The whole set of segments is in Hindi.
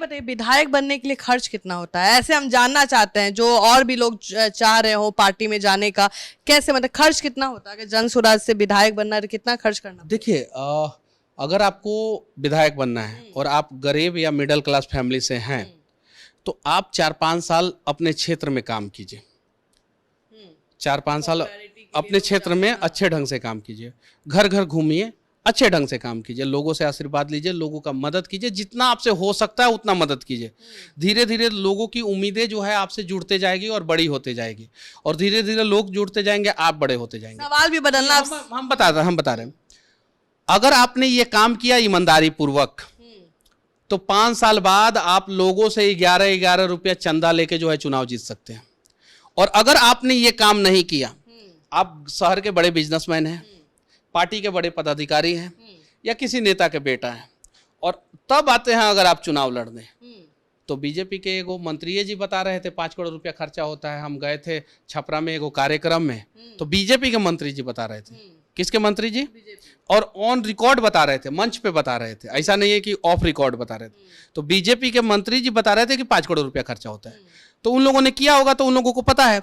बताइए, विधायक बनने के लिए खर्च कितना होता है? ऐसे हम जानना चाहते हैं, जो और भी लोग चाह रहे हो पार्टी में जाने का, कैसे मतलब खर्च कितना होता है? अगर जन स्वराज से विधायक बनना है तो कितना खर्च करना? देखिए, अगर आपको विधायक बनना है और आप गरीब या मिडिल क्लास फैमिली से हैं, तो आप 4-5 साल अपने क्षेत्र में काम कीजिए। 4-5 साल अपने क्षेत्र में अच्छे ढंग से काम कीजिए, घर घर घूमिए, अच्छे ढंग से काम कीजिए, लोगों से आशीर्वाद लीजिए, लोगों का मदद कीजिए, जितना आपसे हो सकता है उतना मदद कीजिए। धीरे धीरे लोगों की उम्मीदें जो है आपसे जुड़ते जाएगी और बड़ी होते जाएगी, और धीरे धीरे लोग जुड़ते जाएंगे, आप बड़े होते जाएंगे। सवाल भी बदलना हम बता रहे हैं, अगर आपने ये काम किया ईमानदारी पूर्वक, तो 5 साल बाद आप लोगों से 11-11 रुपया चंदा लेके जो है चुनाव जीत सकते हैं। और अगर आपने ये काम नहीं किया, आप शहर के बड़े बिजनेसमैन हैं, पार्टी के बड़े पदाधिकारी हैं, या किसी नेता के बेटा हैं, और तब आते हैं अगर आप चुनाव लड़ने, तो बीजेपी के एगो मंत्री जी बता रहे थे 5 करोड़ रुपया खर्चा होता है। हम गए थे छपरा में एगो कार्यक्रम में, तो बीजेपी के मंत्री जी बता रहे थे। किसके मंत्री जी? और ऑन रिकॉर्ड बता रहे थे, मंच पे बता रहे थे, ऐसा नहीं है कि ऑफ रिकॉर्ड बता रहे थे। तो बीजेपी के मंत्री जी बता रहे थे कि 5 करोड़ रुपया खर्चा होता है। तो उन लोगों ने किया होगा, तो उन लोगों को पता है।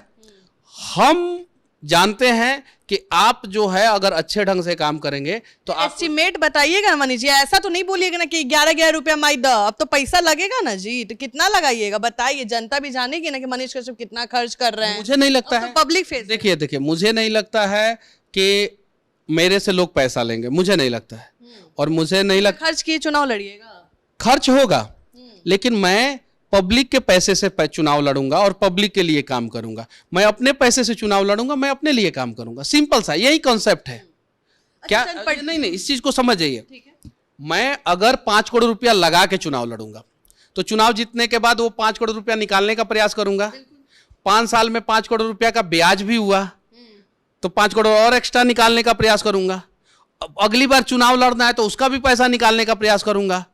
हम जानते हैं कि आप जो है अगर अच्छे ढंग से काम करेंगे तो आप एस्टिमेट बताइएगा ना मनीष जी, ऐसा तो नहीं बोलिएगा ना कि 11-11 रुपया माई द, अब तो पैसा लगेगा ना जी, तो कितना लगाइएगा बताइए, जनता भी जानेगी ना कि मनीष कश्यप कितना खर्च कर रहे हैं। मुझे नहीं लगता है, तो पब्लिक फेस। देखिए मुझे नहीं लगता है कि मेरे से लोग पैसा लेंगे, मुझे नहीं लगता है। और मुझे नहीं लगता खर्च किए चुनाव लड़िएगा, खर्च होगा, लेकिन मैं पब्लिक के पैसे से चुनाव लड़ूंगा और पब्लिक के लिए काम करूंगा। मैं अपने पैसे से चुनाव लड़ूंगा, मैं अपने लिए काम करूंगा, सिंपल सा यही कॉन्सेप्ट है। क्या नहीं, इस चीज को समझ जाइए। मैं अगर 5 करोड़ रुपया लगा के चुनाव लड़ूंगा, तो चुनाव जीतने के बाद वो 5 करोड़ रुपया निकालने का प्रयास करूंगा। 5 साल में 5 करोड़ रुपया का ब्याज भी हुआ, तो 5 करोड़ और एक्स्ट्रा निकालने का प्रयास करूंगा। अगली बार चुनाव लड़ना है तो उसका भी पैसा निकालने का प्रयास करूंगा।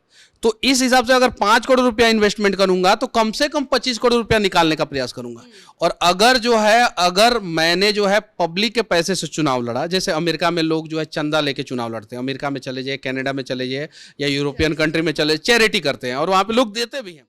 तो इस हिसाब से अगर 5 करोड़ रुपया इन्वेस्टमेंट करूंगा, तो कम से कम 25 करोड़ रुपया निकालने का प्रयास करूंगा। और अगर मैंने जो है पब्लिक के पैसे से चुनाव लड़ा, जैसे अमेरिका में लोग जो है चंदा लेके चुनाव लड़ते हैं, अमेरिका में चले जाइए, कनाडा में चले जाइए, या यूरोपियन कंट्री में चले, चैरिटी करते हैं, और वहां पे लोग देते भी हैं।